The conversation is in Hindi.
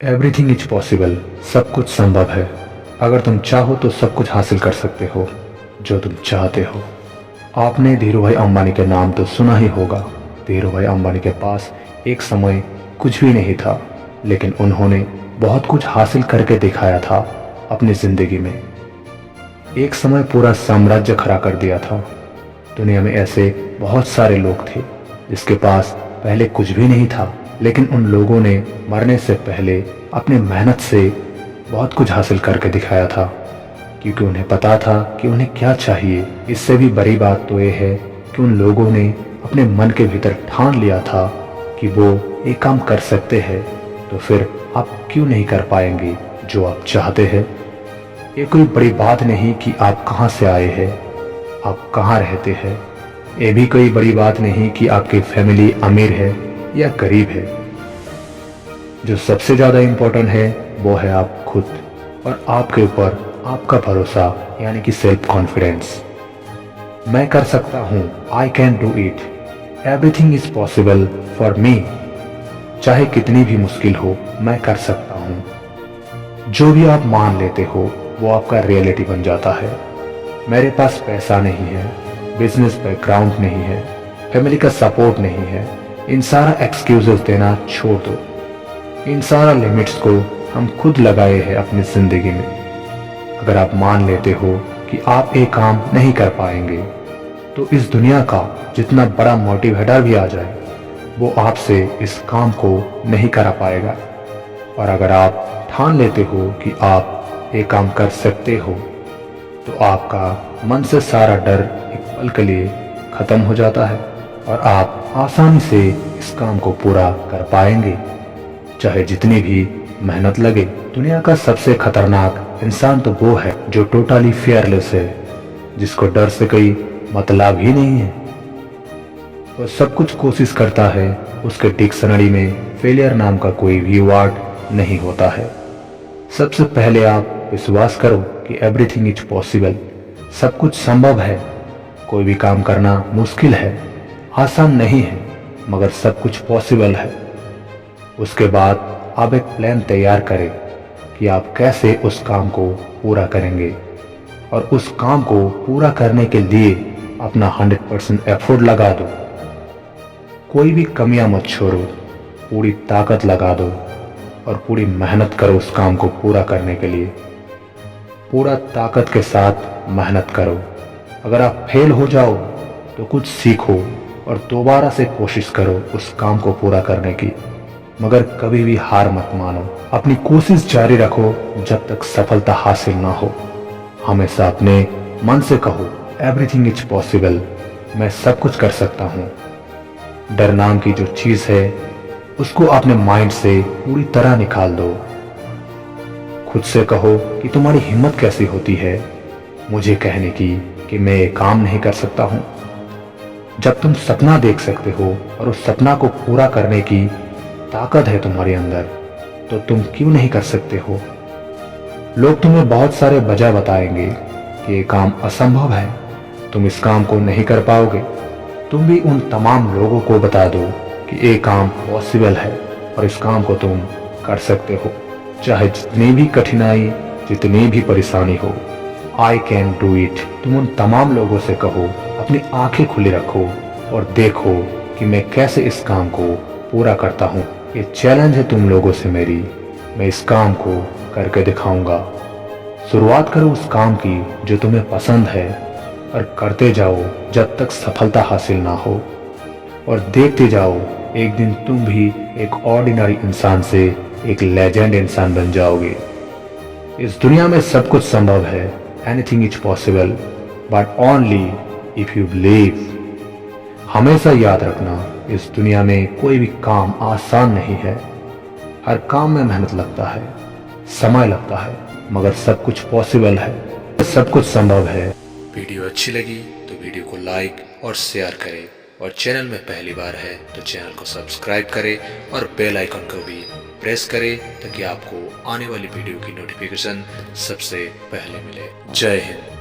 Everything is possible. सब कुछ संभव है। अगर तुम चाहो तो सब कुछ हासिल कर सकते हो जो तुम चाहते हो। आपने धीरूभाई अंबानी के नाम तो सुना ही होगा। धीरूभाई अंबानी के पास एक समय कुछ भी नहीं था, लेकिन उन्होंने बहुत कुछ हासिल करके दिखाया था अपनी जिंदगी में। एक समय पूरा साम्राज्य खड़ा कर दिया था। दुनिया में ऐसे बहुत सारे लोग थे जिसके पास पहले कुछ भी नहीं था, लेकिन उन लोगों ने मरने से पहले अपनी मेहनत से बहुत कुछ हासिल करके दिखाया था, क्योंकि उन्हें पता था कि उन्हें क्या चाहिए। इससे भी बड़ी बात तो ये है कि उन लोगों ने अपने मन के भीतर ठान लिया था कि वो एक काम कर सकते हैं, तो फिर आप क्यों नहीं कर पाएंगे जो आप चाहते हैं। ये कोई बड़ी बात नहीं कि आप कहाँ से आए हैं, आप कहाँ रहते हैं। ये भी कोई बड़ी बात नहीं कि आपकी फैमिली अमीर है या गरीब है। जो सबसे ज़्यादा इम्पोर्टेंट है वो है आप खुद और आपके ऊपर आपका भरोसा, यानी कि सेल्फ कॉन्फिडेंस। मैं कर सकता हूँ, I can do it, everything is possible for me. चाहे कितनी भी मुश्किल हो, मैं कर सकता हूँ। जो भी आप मान लेते हो वो आपका रियलिटी बन जाता है। मेरे पास पैसा नहीं है, बिजनेस बैकग्राउंड नहीं है, फैमिली का सपोर्ट नहीं है, इन सारा एक्सक्यूजेस देना छोड़ दो। इन सारा लिमिट्स को हम खुद लगाए हैं अपनी जिंदगी में। अगर आप मान लेते हो कि आप एक काम नहीं कर पाएंगे, तो इस दुनिया का जितना बड़ा मोटिवेटर भी आ जाए, वो आपसे इस काम को नहीं करा पाएगा। और अगर आप ठान लेते हो कि आप एक काम कर सकते हो, तो आपका मन से सारा डर एक पल के लिए खत्म हो जाता है और आप आसानी से इस काम को पूरा कर पाएंगे, चाहे जितनी भी मेहनत लगे। दुनिया का सबसे खतरनाक इंसान तो वो है जो टोटली फियरलेस है, जिसको डर से कोई मतलब ही नहीं है। वो सब कुछ कोशिश करता है, उसके डिक्शनरी में फेलियर नाम का कोई भी वर्ड नहीं होता है। सबसे पहले आप विश्वास करो कि एवरीथिंग इज पॉसिबल। सब कुछ संभव है। कोई भी काम करना मुश्किल है, आसान नहीं है, मगर सब कुछ पॉसिबल है। उसके बाद आप एक प्लान तैयार करें कि आप कैसे उस काम को पूरा करेंगे, और उस काम को पूरा करने के लिए अपना 100% एफर्ट लगा दो। कोई भी कमियां मत छोड़ो, पूरी ताकत लगा दो और पूरी मेहनत करो उस काम को पूरा करने के लिए। पूरा ताकत के साथ मेहनत करो। अगर आप फेल हो जाओ तो कुछ सीखो और दोबारा से कोशिश करो उस काम को पूरा करने की, मगर कभी भी हार मत मानो। अपनी कोशिश जारी रखो जब तक सफलता हासिल ना हो। हमेशा अपने मन से कहो, एवरीथिंग इज पॉसिबल, मैं सब कुछ कर सकता हूँ। डर नाम की जो चीज है, उसको अपने माइंड से पूरी तरह निकाल दो। खुद से कहो कि तुम्हारी हिम्मत कैसी होती है मुझे कहने की कि मैं ये काम नहीं कर सकता हूँ। जब तुम सपना देख सकते हो और उस सपना को पूरा करने की ताकत है तुम्हारे अंदर, तो तुम क्यों नहीं कर सकते हो। लोग तुम्हें बहुत सारे वजह बताएंगे कि ये काम असंभव है, तुम इस काम को नहीं कर पाओगे। तुम भी उन तमाम लोगों को बता दो कि ये काम पॉसिबल है और इस काम को तुम कर सकते हो, चाहे जितनी भी कठिनाई, जितनी भी परेशानी हो। I can do it. तुम उन तमाम लोगों से कहो, अपनी आंखें खुली रखो और देखो कि मैं कैसे इस काम को पूरा करता हूँ। ये चैलेंज है तुम लोगों से मेरी, मैं इस काम को करके दिखाऊंगा। शुरुआत करो उस काम की जो तुम्हें पसंद है और करते जाओ जब तक सफलता हासिल ना हो, और देखते जाओ एक दिन तुम भी एक ऑर्डिनरी इंसान से एक लेजेंड इंसान बन जाओगे। इस दुनिया में सब कुछ संभव है, anything is possible, but only if you believe. हमेशा याद रखना, इस दुनिया में कोई भी काम आसान नहीं है। हर काम में मेहनत लगता है, समय लगता है, मगर सब कुछ पॉसिबल है, सब कुछ संभव है। वीडियो अच्छी लगी तो वीडियो को लाइक और शेयर करें, और चैनल में पहली बार है तो चैनल को सब्सक्राइब करें और बेल आइकन को भी प्रेस करें, ताकि आपको आने वाली वीडियो की नोटिफिकेशन सबसे पहले मिले। जय हिंद।